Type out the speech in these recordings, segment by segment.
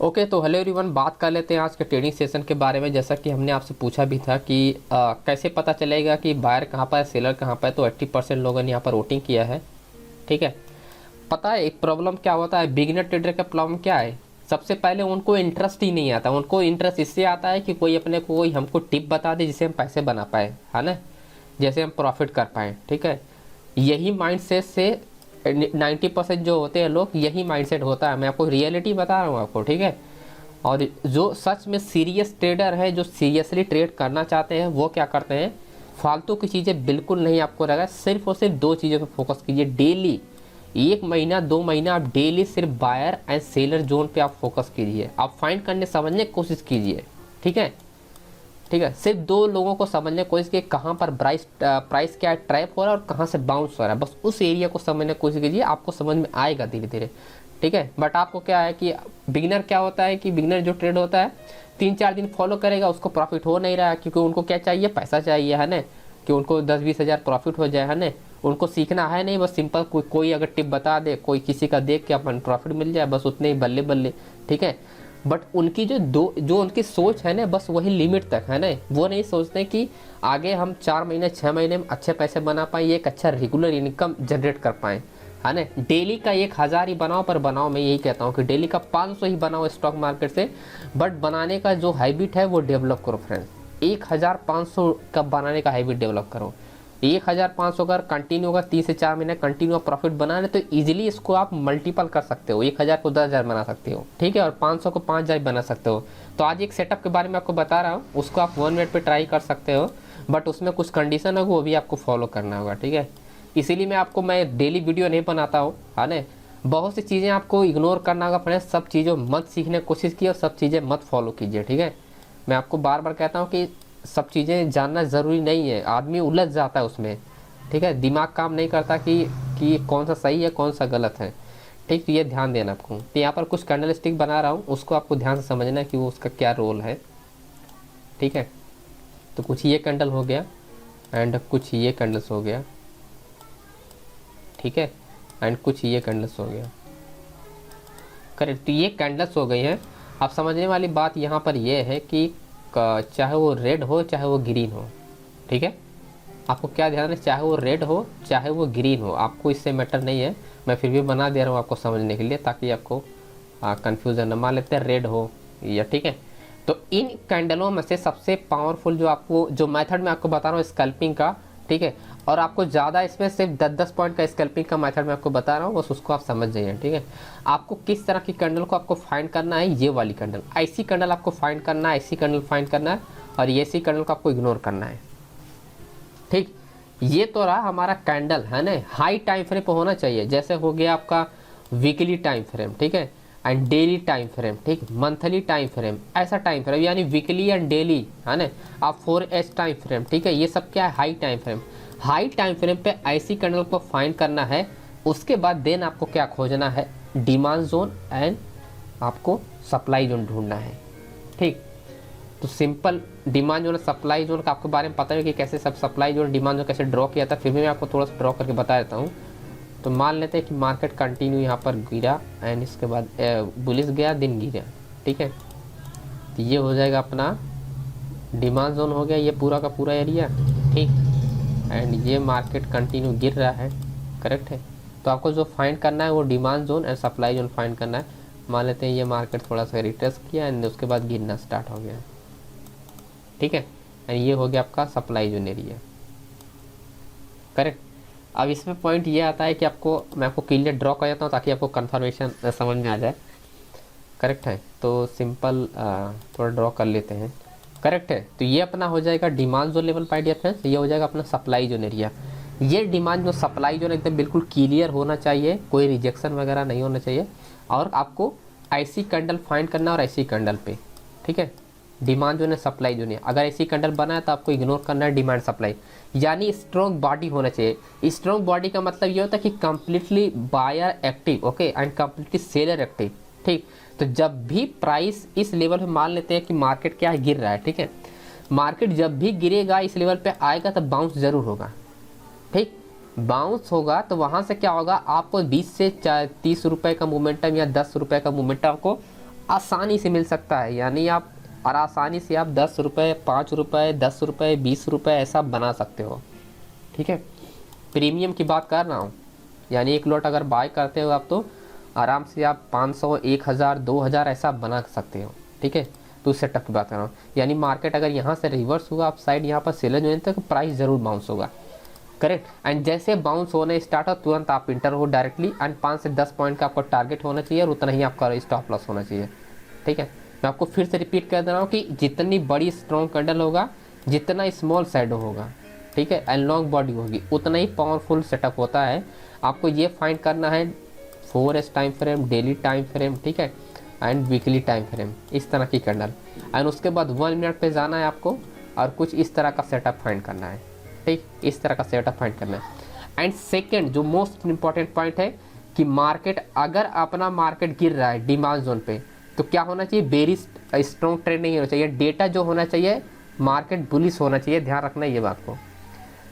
Okay तो hello everyone, बात कर लेते हैं आज के ट्रेडिंग सेशन के बारे में। जैसा कि हमने आपसे पूछा भी था कि कैसे पता चलेगा कि बायर कहाँ पर है, सेलर कहाँ पर है। तो 80% लोगों ने यहाँ पर वोटिंग किया है। ठीक है, पता है एक प्रॉब्लम क्या होता है, बिगिनर ट्रेडर का प्रॉब्लम क्या है। सबसे पहले उनको इंटरेस्ट ही नहीं आता। उनको इंटरेस्ट इससे आता है कि कोई अपने को कोई हमको टिप बता दे जिससे हम पैसे बना पाए, है ना, जैसे हम प्रॉफिट कर पाएँ। ठीक है, यही माइंडसेट से 90% जो होते हैं लोग, यही माइंडसेट होता है। मैं आपको रियलिटी बता रहा हूँ आपको, ठीक है। और जो सच में सीरियस ट्रेडर है, जो सीरियसली ट्रेड करना चाहते हैं, वो क्या करते हैं, फालतू की चीज़ें बिल्कुल नहीं आपको रहेगा। सिर्फ और सिर्फ दो चीज़ों पर फोकस कीजिए डेली। 1 महीना 2 महीना आप डेली सिर्फ बायर एंड सेलर जोन पे आप फोकस कीजिए। आप फाइंड करने समझने की कोशिश कीजिए। ठीक है, ठीक है, सिर्फ दो लोगों को समझने की कोशिश कीजिए, कहाँ पर प्राइस क्या है, ट्रैप हो रहा है और कहाँ से बाउंस हो रहा है। बस उस एरिया को समझने की कोशिश कीजिए, आपको समझ में आएगा धीरे धीरे। ठीक है, बट आपको क्या है कि बिगिनर क्या होता है कि बिगिनर जो ट्रेड होता है 3-4 दिन फॉलो करेगा, उसको प्रॉफिट हो नहीं रहा है, क्योंकि उनको क्या चाहिए, पैसा चाहिए, है ना, कि उनको 10-20 हज़ार प्रॉफिट हो जाए, है ना। उनको सीखना है नहीं, बस सिंपल कोई अगर टिप बता दे, कोई किसी का देख के अपन प्रॉफिट मिल जाए, बस उतने ही बल्ले बल्ले। ठीक है, बट उनकी जो उनकी सोच है ना, बस वही लिमिट तक है ना। वो नहीं सोचते कि आगे हम 4 महीने 6 महीने में अच्छे पैसे बना पाए, एक अच्छा रेगुलर इनकम जनरेट कर पाएँ, है ना। डेली का 1000 ही बनाओ, पर बनाओ, मैं यही कहता हूँ कि डेली का 500 ही बनाओ स्टॉक मार्केट से। बट बनाने का जो हैबिट है वो डेवलप करो फ्रेंड्स। 1500 का बनाने का हैबिट डेवलप करो। 1500 अगर कंटिन्यू होगा 3 से 4 महीने कंटिन्यू प्रॉफिट बना रहे, तो इजीली इसको आप मल्टीपल कर सकते हो। 1000 को 10,000 बना सकते हो, ठीक है, और 500 को 5000 बना सकते हो। तो आज एक सेटअप के बारे में आपको बता रहा हूँ, उसको आप 1 मिनट पे ट्राई कर सकते हो, बट उसमें कुछ कंडीशन होगा, वो भी आपको फॉलो करना होगा। ठीक है, इसीलिए मैं डेली वीडियो नहीं बनाता हूँ, है ना। बहुत सी चीज़ें आपको इग्नोर करना होगा फ्रेंड्स। सब चीज़ों मत सीखने की कोशिश कीजिए और सब चीज़ें मत फॉलो कीजिए। ठीक है, मैं आपको बार बार कहता हूँ कि सब चीज़ें जानना ज़रूरी नहीं है, आदमी उलझ जाता है उसमें। ठीक है, दिमाग काम नहीं करता कि कौन सा सही है कौन सा गलत है। ठीक, तो ये ध्यान देना आपको। तो यहाँ पर कुछ कैंडल स्टिक बना रहा हूँ, उसको आपको ध्यान से समझना है कि वो उसका क्या रोल है। ठीक है, तो कुछ ये कैंडल हो गया एंड कुछ ये कैंडल्स हो गया। ठीक है, एंड कुछ ये कैंडल्स हो गया। करेक्ट, तो ये कैंडल्स हो गई हैं। अब समझने वाली बात यहाँ पर ये है कि चाहे वो रेड हो चाहे वो ग्रीन हो, ठीक है, आपको क्या ध्यान है, चाहे वो रेड हो चाहे वो ग्रीन हो, आपको इससे मैटर नहीं है। मैं फिर भी बना दे रहा हूँ आपको समझने के लिए, ताकि आपको कन्फ्यूज़न न। मान लेते हैं रेड हो या, ठीक है। तो इन कैंडलों में से सबसे पावरफुल जो आपको जो मेथड मैं आपको बता रहा हूँ स्कैल्पिंग का, ठीक है, और आपको ज़्यादा इसमें सिर्फ 10-10 पॉइंट का स्कैल्पिंग का मेथड मैं आपको बता रहा हूँ, बस उसको आप समझ जाइए। ठीक है, आपको किस तरह की कैंडल को आपको फाइंड करना है, ये वाली कैंडल, ऐसी कैंडल आपको फाइंड करना है, ऐसी कैंडल फाइंड करना है, और ये ऐसी कैंडल को आपको इग्नोर करना है। ठीक, ये तो रहा हमारा कैंडल, है ना, हाई टाइम फ्रेम पे होना चाहिए। जैसे हो गया आपका वीकली टाइम फ्रेम, ठीक है, एंड डेली टाइम फ्रेम, ठीक, मंथली टाइम फ्रेम, ऐसा टाइम फ्रेम यानी वीकली एंड डेली, है ना। आप 4H टाइम फ्रेम, ठीक है, ये सब क्या है, high time frame. High time frame पे ऐसी कैंडल को फाइंड करना है। उसके बाद देन आपको क्या खोजना है, डिमांड जोन एंड आपको सप्लाई जोन ढूंढना है। ठीक, तो simple demand zone supply zone का आपके बारे में पता है कि कैसे सब सप्लाई जोन डिमांड जोन कैसे ड्रॉ किया था, फिर भी मैं आपको थोड़ा सा ड्रॉ करके बता देता हूँ। तो मान लेते हैं कि मार्केट कंटिन्यू यहाँ पर गिरा एंड इसके बाद बुलिस गया, दिन गिरा। ठीक है, तो ये हो जाएगा अपना डिमांड जोन हो गया, ये पूरा का पूरा एरिया। ठीक, एंड ये मार्केट कंटिन्यू गिर रहा है, करेक्ट है। तो आपको जो फाइंड करना है वो demand zone and supply zone find करना है। मान लेते हैं ये मार्केट थोड़ा सा रिट्रेस किया एंड उसके बाद गिरना स्टार्ट हो गया। ठीक है, एंड ये हो गया आपका सप्लाई जोन एरिया, करेक्ट। अब इसमें पॉइंट ये आता है कि मैं आपको क्लियर ड्रॉ कर देता हूँ ताकि आपको कंफर्मेशन समझ में आ जाए, करेक्ट है। तो सिंपल थोड़ा ड्रॉ कर लेते हैं, करेक्ट है। तो ये अपना हो जाएगा डिमांड जोन लेवल पाई डियर फ्रेंड्स, ये हो जाएगा अपना सप्लाई जोन एरिया। ये डिमांड जो सप्लाई जोन एकदम बिल्कुल क्लियर होना चाहिए, कोई रिजेक्शन वगैरह नहीं होना चाहिए, और आपको ऐसी कैंडल फाइंड करना और ऐसी कैंडल पे, ठीक है, डिमांड जोन है सप्लाई जोन है। अगर ऐसी कैंडल बना है तो आपको इग्नोर करना है डिमांड सप्लाई, यानी स्ट्रॉन्ग बॉडी होना चाहिए। स्ट्रॉन्ग बॉडी का मतलब ये होता है कि completely buyer active, okay, and completely seller active. ठीक, तो जब भी प्राइस इस लेवल पे, मान लेते हैं कि मार्केट क्या है, गिर रहा है, ठीक है, मार्केट जब भी गिरेगा इस लेवल पे आएगा तो बाउंस जरूर होगा। ठीक, बाउंस होगा तो वहाँ से क्या होगा, आपको 20 से 30 रुपये का मोमेंटम या 10 रुपये का मोमेंटम आपको आसानी से मिल सकता है, यानी आप और आसानी से आप 10 रुपये, 5 रुपये, 10 रुपये, 20 रुपये ऐसा बना सकते हो। ठीक है, प्रीमियम की बात कर रहा हूँ, यानी एक लॉट अगर बाय करते हो आप तो आराम से आप 500, 1000, 2000 ऐसा बना सकते हो। ठीक है, तो उस सेटअप की बात कर रहा हूँ। यानी मार्केट अगर यहाँ से रिवर्स हुआ, आप साइड यहाँ पर सेलर जो है तो प्राइस ज़रूर बाउंस होगा। करेक्ट, एंड जैसे बाउंस होने स्टार्ट हो तुरंत आप इंटर हो डायरेक्टली, एंड 5 से 10 पॉइंट का आपको टारगेट होना चाहिए और उतना ही आपका स्टॉप लॉस होना चाहिए। ठीक है, मैं आपको फिर से रिपीट कर दे रहा हूँ कि जितनी बड़ी स्ट्रॉन्ग कैंडल होगा, जितना स्मॉल शैडो होगा, ठीक है, एंड लॉन्ग बॉडी होगी, उतना ही पावरफुल सेटअप होता है। आपको ये फाइंड करना है 4S time frame, daily time frame, ठीक है, एंड वीकली टाइम फ्रेम, इस तरह की कैंडल, एंड उसके बाद 1 मिनट पे जाना है आपको और कुछ इस तरह का सेटअप फाइंड करना है। ठीक, इस तरह का सेटअप फाइंड करना है। एंड सेकेंड जो मोस्ट इंपॉर्टेंट पॉइंट है कि मार्केट अगर अपना मार्केट गिर रहा है डिमांड जोन पे, तो क्या होना चाहिए, वेरी स्ट्रॉन्ग ट्रेंड नहीं होना चाहिए, डेटा जो होना चाहिए मार्केट बुलिश होना चाहिए। ध्यान रखना ये बात को,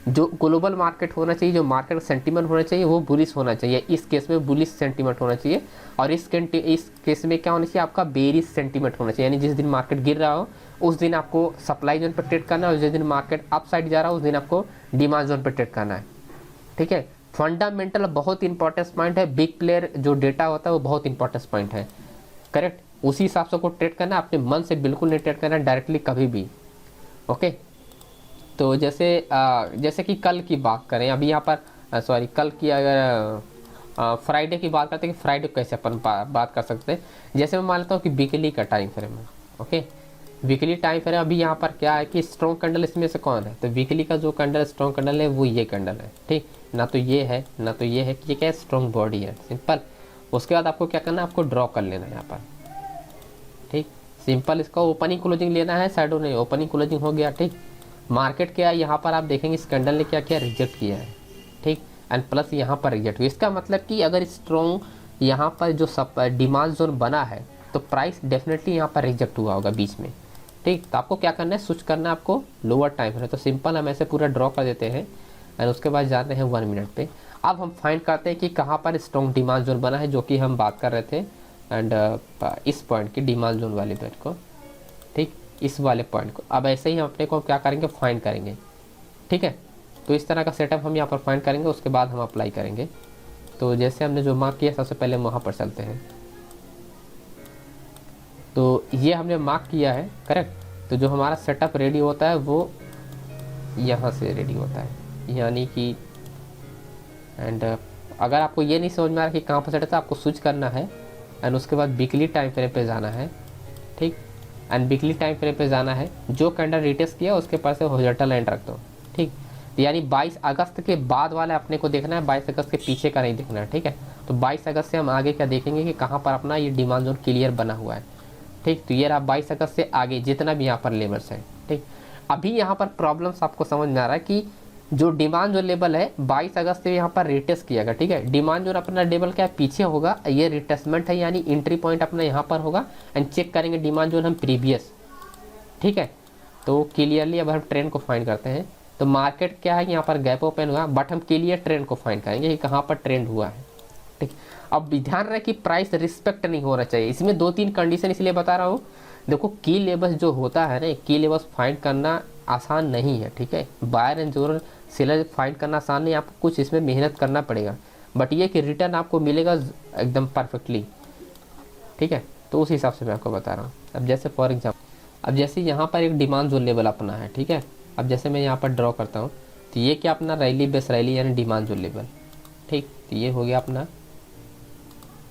जो ग्लोबल मार्केट होना चाहिए, जो मार्केट सेंटीमेंट होना चाहिए वो बुलिश होना चाहिए। इस केस में बुलिश सेंटीमेंट होना चाहिए, और इस केस में क्या होना चाहिए, आपका बेरिश सेंटीमेंट होना चाहिए। यानी जिस दिन मार्केट गिर रहा हो उस दिन आपको सप्लाई जोन पर ट्रेड करना है, और जिस दिन मार्केट अप साइड जा रहा हो उस दिन आपको डिमांड जोन पर ट्रेड करना है। ठीक है, फंडामेंटल बहुत इंपॉर्टेंट पॉइंट है, बिग प्लेयर जो डेटा होता है वो बहुत इंपॉर्टेंट पॉइंट है। करेक्ट, उसी हिसाब से को ट्रेड करना है, अपने मन से बिल्कुल नहीं ट्रेड करना है डायरेक्टली कभी भी। ओके, तो जैसे कि कल की बात करें, अभी यहाँ पर सॉरी कल की अगर फ्राइडे की बात करते हैं कि फ्राइडे कैसे अपन बात कर सकते हैं। जैसे मैं मान लेता हूँ कि वीकली का टाइम फ्रेम है। ओके, वीकली टाइम फ्रेम अभी यहाँ पर क्या है कि स्ट्रॉन्ग कैंडल इसमें से कौन है, तो वीकली का जो कैंडल स्ट्रॉन्ग कैंडल है वो ये कैंडल है। ठीक, ना तो ये है ना तो ये है, कि ये क्या है, स्ट्रॉन्ग बॉडी है, सिंपल। उसके बाद आपको क्या करना है, आपको ड्रॉ कर लेना है यहाँ पर। ठीक, सिंपल, इसका ओपनिंग क्लोजिंग लेना है, शैडो नहीं, ओपनिंग क्लोजिंग हो गया। ठीक, मार्केट क्या है यहाँ पर आप देखेंगे इस कैंडल ने क्या किया, रिजेक्ट किया है। ठीक, एंड प्लस यहाँ पर रिजेक्ट हुई, इसका मतलब कि अगर स्ट्रॉन्ग यहाँ पर जो सब डिमांड जोन बना है तो प्राइस डेफिनेटली यहाँ पर रिजेक्ट हुआ होगा बीच में। ठीक, तो आपको क्या करना है, स्विच करना है आपको लोअर टाइम फ्रेम। तो सिंपल हम ऐसे पूरा ड्रॉ कर देते हैं, एंड उसके बाद जाते हैं 1 मिनट पे। अब हम फाइंड करते हैं कि कहाँ पर स्ट्रॉन्ग डिमांड जोन बना है, जो कि हम बात कर रहे थे, एंड इस पॉइंट की डिमांड जोन वाले पॉइंट को। ठीक, इस वाले पॉइंट को अब ऐसे ही हम अपने को क्या करेंगे, फाइंड करेंगे। ठीक है, तो इस तरह का सेटअप हम यहाँ पर फाइंड करेंगे, उसके बाद हम अप्लाई करेंगे। तो जैसे हमने जो मार्क किया, सबसे पहले हम वहाँ पर चलते हैं। तो ये हमने मार्क किया है, करेक्ट। तो जो हमारा सेटअप रेडी होता है वो यहाँ से रेडी होता है, यानी कि एंड अगर आपको ये नहीं समझ में आ रहा कि कहाँ पर सेटअप है, आपको स्विच करना है, एंड उसके बाद वीकली टाइम फ्रेम पे जाना है। ठीक, एंड वीकली टाइम फ्रेम पे जाना है, जो कैंडल रिटेस्ट किया उसके पास से हॉरिजॉन्टल लाइन रख दो। ठीक, यानी 22 अगस्त के बाद वाला अपने को देखना है, 22 अगस्त के पीछे का नहीं देखना है। ठीक है, तो 22 अगस्त से हम आगे क्या देखेंगे कि कहाँ पर अपना ये डिमांड जोन क्लियर बना हुआ है। ठीक, तो ये रहा 22 अगस्त से आगे जितना भी यहाँ पर लेवल्स है। ठीक, अभी यहाँ पर प्रॉब्लम्स आपको समझ में आ रहा है कि जो डिमांड जो लेवल है 22 अगस्त से यहाँ पर रिटेस्ट किया गया। ठीक है, डिमांड जो अपना लेवल क्या पीछे होगा, ये रिटेस्टमेंट है, यानी एंट्री पॉइंट अपना यहाँ पर होगा, एंड चेक करेंगे डिमांड जो हम प्रीवियस। ठीक है, तो क्लियरली अब हम ट्रेंड को फाइंड करते हैं। तो मार्केट क्या है, यहाँ पर गैप ओपन हुआ, बट हम क्लियर ट्रेंड को फाइंड करेंगे कि कहाँ पर ट्रेंड हुआ है। ठीक, अब ध्यान रहे कि प्राइस रिस्पेक्ट नहीं होना चाहिए। इसमें 2-3 कंडीशन इसलिए बता रहा हूँ। देखो, की लेवल्स जो होता है ना, की लेवल्स फाइंड करना आसान नहीं है। ठीक है, बायर एंड जो सेलर फाइंड करना आसान नहीं, आपको कुछ इसमें मेहनत करना पड़ेगा, बट ये कि रिटर्न आपको मिलेगा एकदम परफेक्टली। ठीक है, तो उस हिसाब से मैं आपको बता रहा हूँ। अब जैसे फॉर एग्जाम्पल, अब जैसे यहाँ पर एक डिमांड जोन लेवल अपना है। ठीक है, अब जैसे मैं यहाँ पर ड्रॉ करता हूँ, तो ये क्या अपना रैली बेस रैली यानी डिमांड जोन लेवल। ठीक, तो ये हो गया अपना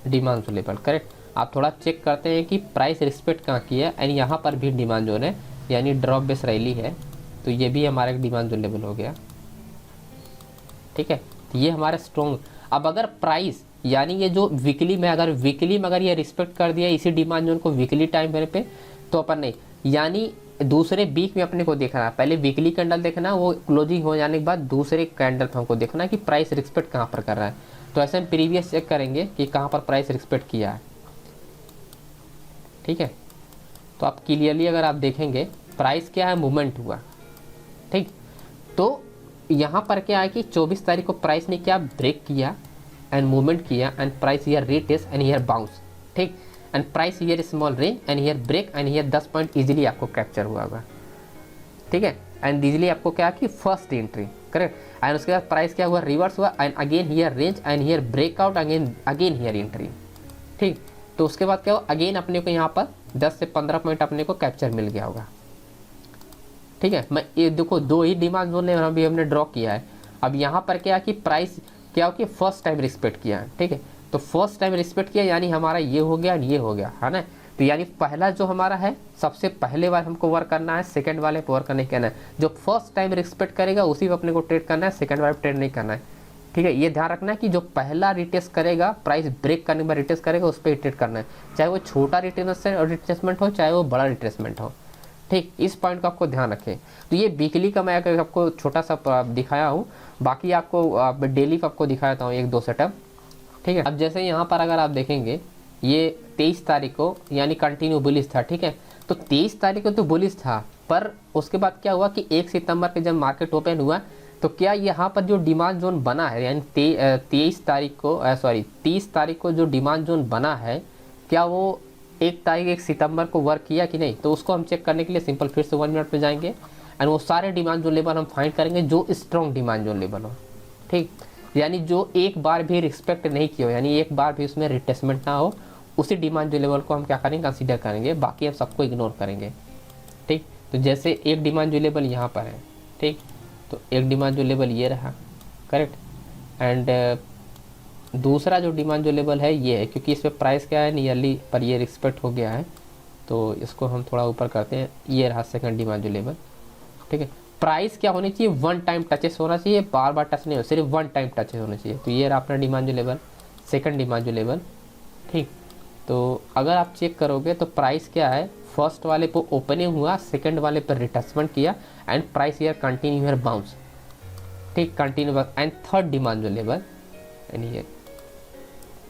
डिमांड जोन लेवल, करेक्ट। आप थोड़ा चेक करते हैं कि प्राइस रिस्पेक्ट कहाँ किया है, एंड यहाँ पर भी डिमांड जोन है, यानी ड्रॉप बेस रैली है, तो ये भी हमारा एक डिमांड जोन लेवल हो गया। ठीक है, तो ये हमारा स्ट्रॉन्ग। अब अगर प्राइस यानी ये जो वीकली में अगर ये रिस्पेक्ट कर दिया इसी डिमांड जोन को वीकली टाइम फ्रेम पे, तो अपन नहीं, यानी दूसरे वीक में अपने को देखना है, पहले वीकली कैंडल देखना, वो क्लोजिंग हो जाने के बाद दूसरे कैंडल पे हमको देखना है कि प्राइस रिस्पेक्ट कहाँ पर कर रहा है। तो ऐसे हम प्रीवियस चेक करेंगे कि कहाँ पर प्राइस रिस्पेक्ट किया है। ठीक है, तो आप क्लियरली अगर आप देखेंगे प्राइस क्या है, मूवमेंट हुआ। ठीक, तो यहाँ पर क्या है कि 24 तारीख को प्राइस ने क्या ब्रेक किया एंड मूवमेंट किया, and price here retest and here bounce. ठीक, and price here small range and here break and here 10 point easily आपको कैप्चर हुआ होगा, ठीक है। एंड इजीली आपको क्या कि फर्स्ट एंट्री, करेक्ट। एंड उसके बाद प्राइस क्या हुआ, रिवर्स हुआ and again here range and here breakout again here entry, ठीक। तो उसके बाद क्या हुआ, अगेन अपने को यहाँ पर 10 से 15 पॉइंट अपने को कैप्चर मिल गया होगा, ठीक है। मैं ये देखो दो ही डिमांड जोन अभी हमने ड्रॉ किया है। अब यहाँ पर क्या कि प्राइस क्या हो कि फर्स्ट टाइम रिस्पेक्ट किया है, ठीक है। तो फर्स्ट टाइम रिस्पेक्ट किया यानी हमारा ये हो गया ये हो गया, है ना। तो यानी पहला जो हमारा है सबसे पहले बार हमको वर्क करना है, सेकंड वाले पर वर्क नहीं करना है। जो फर्स्ट टाइम रिस्पेक्ट करेगा उसी पर अपने को ट्रेड करना है, सेकंड वाले ट्रेड नहीं करना है, ठीक है। ये ध्यान रखना है कि जो पहला रिटेस्ट करेगा, प्राइस ब्रेक करने के बाद रिटेस्ट करेगा, उस पर ट्रेड करना है, चाहे वो छोटा रिट्रेसमेंट हो चाहे वो बड़ा रिट्रेसमेंट हो, ठीक। इस पॉइंट का आपको ध्यान रखें। तो ये वीकली का मैं आपको छोटा सा दिखाया हूँ, बाकी आपको डेली का आपको दिखाता हूँ एक दो सेटअप, ठीक है। अब जैसे यहाँ पर अगर आप देखेंगे ये 23 तारीख को यानी कंटिन्यू बुलिश था, ठीक है। तो 23 तारीख को तो बुलिश था, पर उसके बाद क्या हुआ कि 1 सितंबर के जब मार्केट ओपन हुआ तो क्या यहाँ पर जो डिमांड जोन बना है यानी 30 तारीख को जो डिमांड जोन बना है, क्या वो 1 सितंबर को वर्क किया कि नहीं। तो उसको हम चेक करने के लिए सिंपल फिर से 1 मिनट पे जाएंगे एंड वो सारे डिमांड जोन लेवल हम फाइंड करेंगे जो स्ट्रॉन्ग डिमांड जोन लेवल हो, ठीक। यानी जो एक बार भी रिस्पेक्ट नहीं किया हो, यानी एक बार भी उसमें रिटेसमेंट ना हो, उसी डिमांड जो लेवल को हम क्या करेंगे कंसीडर करेंगे, बाकी हम सबको इग्नोर करेंगे, ठीक। तो जैसे एक डिमांड जो लेवल यहाँ पर है, ठीक। तो एक डिमांड जो लेवल ये रहा, करेक्ट। एंड दूसरा जो डिमांड जो लेवल है ये है, क्योंकि इस पर प्राइस क्या है नियरली पर ये रिस्पेक्ट हो गया है, तो इसको हम थोड़ा ऊपर करते हैं। ये रहा सेकंड डिमांड जो लेवल, ठीक है। प्राइस क्या होनी चाहिए, 1 टाइम टचेस होना चाहिए, बार बार टच नहीं हो, सिर्फ 1 टाइम टचेस होना चाहिए। तो ये रहा अपना डिमांड जो लेवल, सेकंड डिमांड जो लेवल, ठीक। तो अगर आप चेक करोगे तो प्राइस क्या है, फर्स्ट वाले पर ओपनिंग हुआ, सेकंड वाले पर रिटेसमेंट किया and price here continue here bounce, ठीक, कंटिन्यू एंड थर्ड डिमांड जो लेवल एंड हियर,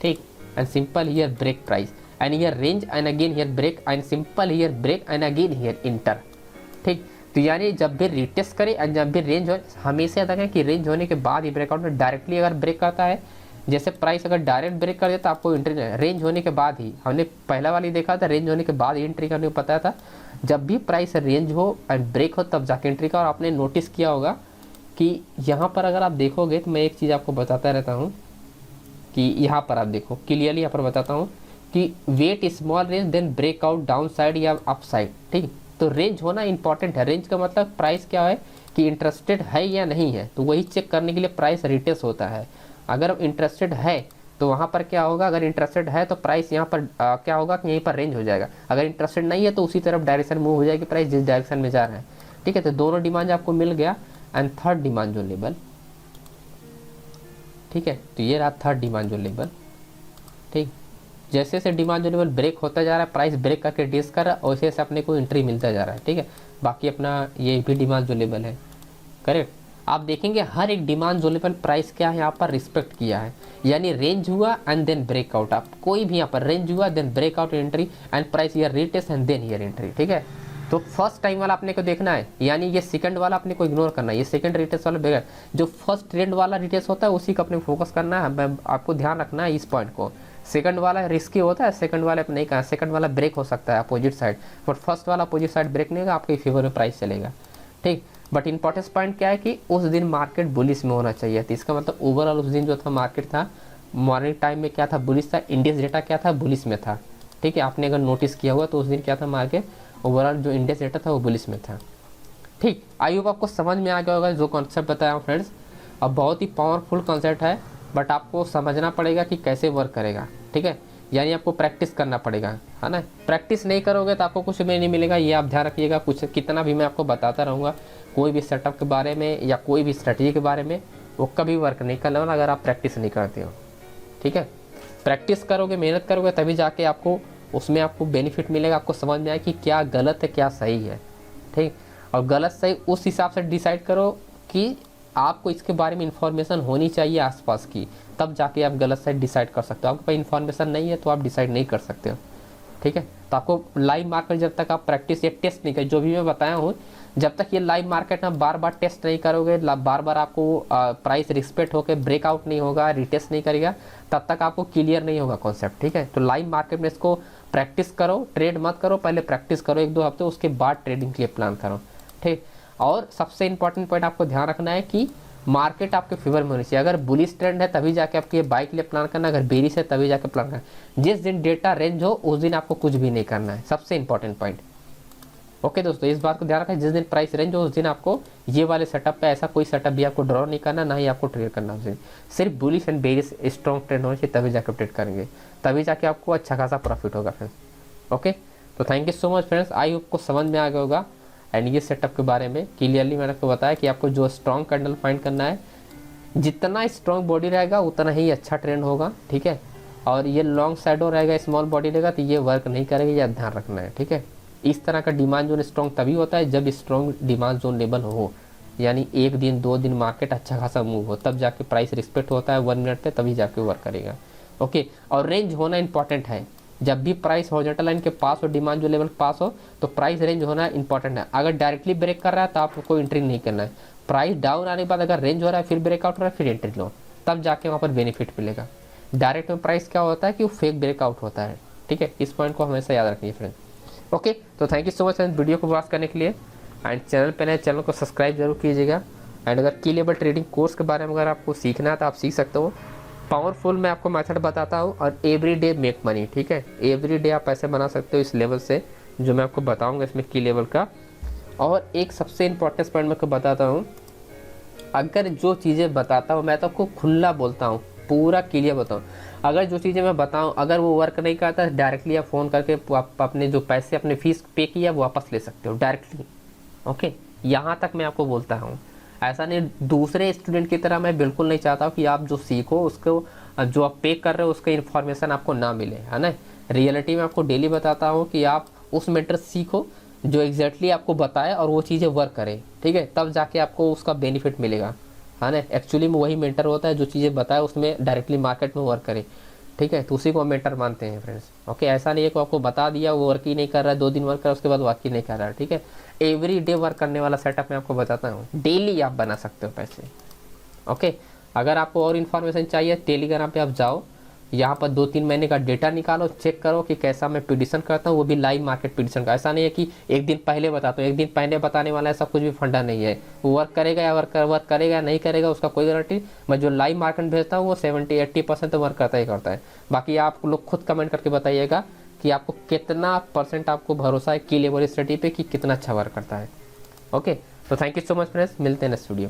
ठीक, and simple here break price and here range and again here break and simple here break and again here enter, ठीक। तो यानी जब भी retest करे and जब भी रेंज हो, हमेशा याद रखें कि रेंज होने के बाद ही ब्रेकआउट में डायरेक्टली अगर ब्रेक करता है, जैसे प्राइस अगर डायरेक्ट ब्रेक कर देता आपको एंट्री, रेंज होने के बाद ही, हमने पहला वाली देखा था रेंज होने के बाद ही एंट्री करने को पता था। जब भी प्राइस रेंज हो एंड ब्रेक हो तब जाके एंट्री का। और आपने नोटिस किया होगा कि यहाँ पर अगर आप देखोगे तो मैं एक चीज़ आपको बताता रहता हूँ कि यहाँ पर आप देखो क्लियरली, यहाँ पर बताता हूँ कि wait small range then breakout down side या अप साइड, ठीक। तो रेंज होना इंपॉर्टेंट है। रेंज का मतलब प्राइस क्या है कि इंटरेस्टेड है या नहीं है, तो वही चेक करने के लिए प्राइस रिटेस्ट होता है। अगर इंटरेस्टेड है तो वहाँ पर क्या होगा, अगर इंटरेस्टेड है तो प्राइस यहाँ पर क्या होगा कि यहीं पर रेंज हो जाएगा। अगर इंटरेस्टेड नहीं है तो उसी तरफ डायरेक्शन मूव हो जाएगी प्राइस जिस डायरेक्शन में जा रहा है, ठीक है। तो दोनों डिमांड आपको मिल गया एंड थर्ड डिमांड जो लेवल, ठीक है। तो ये रहा थर्ड डिमांड जो लेवल, ठीक। जैसे जैसे डिमांड जो लेवल ब्रेक होता जा रहा है, प्राइस ब्रेक करके डिस्क कर रहा है, वैसे वैसे अपने को एंट्री मिलता जा रहा है, ठीक है। बाकी अपना ये भी डिमांड जो लेवल है, करेक्ट। आप देखेंगे हर एक डिमांड जो लेवल प्राइस क्या है यहाँ पर रिस्पेक्ट किया है, यानी रेंज हुआ एंड देन ब्रेकआउट। आप कोई भी यहाँ पर रेंज हुआ then breakout entry and price here retest and then here entry, ठीक है। तो फर्स्ट टाइम वाला अपने को देखना है, यानी ये सेकंड वाला अपने को इग्नोर करना है, ये सेकंड रिटेस्ट वाला बगैर जो फर्स्ट ट्रेंड वाला रिटेस्ट होता है उसी का अपने फोकस करना है। मैं आपको ध्यान रखना है इस पॉइंट को। सेकंड वाला रिस्की होता है, सेकंड वाले पे नहीं कहा, सेकंड वाला ब्रेक हो सकता है अपोजिट साइड, बट फर्स्ट वाला अपोजिट साइड ब्रेक नहीं होगा, आपके फेवर में प्राइस चलेगा, ठीक। बट इंपॉर्टेंट पॉइंट क्या है कि उस दिन मार्केट बुलिश में होना चाहिए। तो इसका मतलब ओवरऑल उस दिन जो था मार्केट था मॉर्निंग टाइम में क्या था, बुलिश था, इंडेक्स डेटा क्या था, बुलिश में था, ठीक है। आपने अगर नोटिस किया हुआ तो उस दिन क्या था मार्केट ओवरऑल जो इंडेक्स डेटा था वो बुलिश में था, ठीक। आई होप आपको समझ में आ गया होगा जो कॉन्सेप्ट बताया हूँ फ्रेंड्स। अब बहुत ही पावरफुल कॉन्सेप्ट है, बट आपको समझना पड़ेगा कि कैसे वर्क करेगा, ठीक है। यानी आपको प्रैक्टिस करना पड़ेगा, है ना। प्रैक्टिस नहीं करोगे तो आपको कुछ भी नहीं मिलेगा, ये आप ध्यान रखिएगा। कुछ कितना भी मैं आपको बताता रहूँगा कोई भी सेटअप के बारे में या कोई भी स्ट्रेटजी के बारे में, वो कभी वर्क नहीं करने वाला अगर आप प्रैक्टिस नहीं करते हो, ठीक है। प्रैक्टिस करोगे, मेहनत करोगे, तभी जाके आपको उसमें आपको बेनिफिट मिलेगा, आपको समझ में आए कि क्या गलत है क्या सही है, ठीक। और गलत सही उस हिसाब से डिसाइड करो कि आपको इसके बारे में इंफॉर्मेशन होनी चाहिए आसपास की, तब जाके आप गलत सही डिसाइड कर सकते हो। आपके पास इन्फॉर्मेशन नहीं है तो आप डिसाइड नहीं कर सकते हो, ठीक है। तो आपको लाइव मार्केट जब तक आप प्रैक्टिस या टेस्ट नहीं करें, जो भी मैं बताया हूँ, जब तक ये लाइव मार्केट में बार बार टेस्ट नहीं करोगे, बार बार आपको प्राइस रिस्पेक्ट होकर ब्रेकआउट नहीं होगा, रिटेस्ट नहीं करेगा, तब तक आपको क्लियर नहीं होगा कॉन्सेप्ट, ठीक है। तो लाइव मार्केट में इसको प्रैक्टिस करो, ट्रेड मत करो, पहले प्रैक्टिस करो 1-2 हफ्ते, उसके बाद ट्रेडिंग के लिए प्लान करो, ठीक। और सबसे इंपॉर्टेंट पॉइंट आपको ध्यान रखना है कि मार्केट आपके फेवर में होनी चाहिए। अगर बुलिश ट्रेंड है तभी जाके आपके बाई के लिए प्लान करना, अगर बेरिश है तभी जाके प्लान करना। जिस दिन डेटा रेंज हो उस दिन आपको कुछ भी नहीं करना है, सबसे इंपॉर्टेंट पॉइंट। ओके दोस्तों, इस बात को ध्यान रखें, जिस दिन प्राइस रेंज हो उस दिन आपको ये वाले सेटअप पे ऐसा कोई सेटअप भी आपको ड्रॉ नहीं करना, ना ही आपको ट्रेड करना उस दिन। सिर्फ bullish and bearish strong trend होने चाहिए तभी जाकर ट्रेड करेंगे, तभी जाके आपको अच्छा खासा प्रॉफिट होगा फ्रेंड्स। ओके, तो thank you so much friends, I hope को समझ में आ गया होगा। एंड ये सेटअप के बारे में क्लियरली मैंने आपको बताया कि आपको जो स्ट्रॉन्ग कैंडल फाइंड करना है, जितना स्ट्रॉन्ग बॉडी रहेगा उतना ही अच्छा ट्रेंड होगा, ठीक है। और ये लॉन्ग साइडो रहेगा, स्मॉल बॉडी रहेगा तो ये वर्क नहीं करेगा, ये ध्यान रखना है, ठीक है। इस तरह का डिमांड जोन स्ट्रॉन्ग तभी होता है जब स्ट्रॉन्ग डिमांड जोन लेवल हो, यानी 1 दिन 2 दिन मार्केट अच्छा खासा मूव हो, तब जाके प्राइस रिस्पेक्ट होता है 1 मिनट पे, तभी जाके वर्क करेगा। ओके, और रेंज होना इंपॉर्टेंट है। जब भी प्राइस हॉरिजॉन्टल लाइन के पास हो, डिमांड जो लेवल के पास हो, तो प्राइस रेंज होना इंपॉर्टेंट है। अगर डायरेक्टली ब्रेक कर रहा है तो आपको एंट्री नहीं करना है। प्राइस डाउन आने के बाद अगर रेंज हो रहा है, फिर ब्रेकआउट हो रहा है, फिर एंट्री लो, तब जाके वहाँ पर बेनिफिट मिलेगा। डायरेक्ट में प्राइस क्या होता है कि वो फेक ब्रेकआउट होता है, ठीक है। इस पॉइंट को हमेशा याद रखिए फ्रेंड्स। ओके, तो thank you so much friends video को वॉच करने के लिए। एंड चैनल पे नए, चैनल को सब्सक्राइब जरूर कीजिएगा। एंड अगर की लेवल ट्रेडिंग कोर्स के बारे में अगर आपको सीखना है तो आप सीख सकते हो। पावरफुल मैं आपको मेथड बताता हूँ, और एवरी डे मेक मनी, ठीक है। एवरी डे आप पैसे बना सकते हो इस लेवल से, जो मैं आपको बताऊँगा इसमें की लेवल का। और एक सबसे इंपॉर्टेंट पॉइंट मैं आपको बताता हूँ, अगर जो चीज़ें बताता हूँ मैं तो आपको खुला बोलता हूँ, पूरा क्लियर बताऊँ। अगर जो चीज़ें मैं बताऊँ अगर वो वर्क नहीं करता है, डायरेक्टली आप फ़ोन करके आप अपने जो पैसे अपने फीस पे किया वो वापस ले सकते हो डायरेक्टली। ओके, यहाँ तक मैं आपको बोलता हूँ। ऐसा नहीं, दूसरे स्टूडेंट की तरह मैं बिल्कुल नहीं चाहता हूँ कि आप जो सीखो उसको, जो आप पे कर रहे हो उसका इन्फॉर्मेशन आपको ना मिले, है ना। रियलिटी में आपको डेली बताता हूँ कि आप उस मेटर सीखो जो एग्जैक्टली आपको बताए और वो चीज़ें वर्क करे, ठीक है, तब जाके आपको उसका बेनिफिट मिलेगा, है ना। एक्चुअली में वही मेंटर होता है जो चीज़ें बताए उसमें डायरेक्टली मार्केट में वर्क करे, ठीक है, तो उसी को मेंटर मानते हैं फ्रेंड्स। ओके, ऐसा नहीं है कि आपको बता दिया वो वर्क ही नहीं कर रहा है, 2 दिन वर्क कर उसके बाद वर्क ही नहीं कर रहा है, ठीक है। एवरी डे वर्क करने वाला सेटअप मैं आपको बताता हूँ, डेली आप बना सकते हो पैसे। ओके, अगर आपको और इन्फॉर्मेशन चाहिए टेलीग्राम पे आप जाओ, यहाँ पर 2-3 महीने का डेटा निकालो, चेक करो कि कैसा मैं प्रिडिक्शन करता हूँ, वो भी लाइव मार्केट प्रिडिक्शन का। ऐसा नहीं है कि एक दिन पहले बताता हूँ, एक दिन पहले बताने वाला ऐसा कुछ भी फंडा नहीं है। वो वर्क करेगा या वर्क करेगा नहीं करेगा उसका कोई गारंटी। मैं जो लाइव मार्केट भेजता हूँ वो 70-80% तो वर्क करता ही करता है। बाकी आप लोग खुद कमेंट करके बताइएगा कि आपको कितना % आपको भरोसा है की लेवल स्टडी पे कि कितना अच्छा वर्क करता है। ओके, तो thank you so much friends, मिलते हैं नेक्स्ट वीडियो में।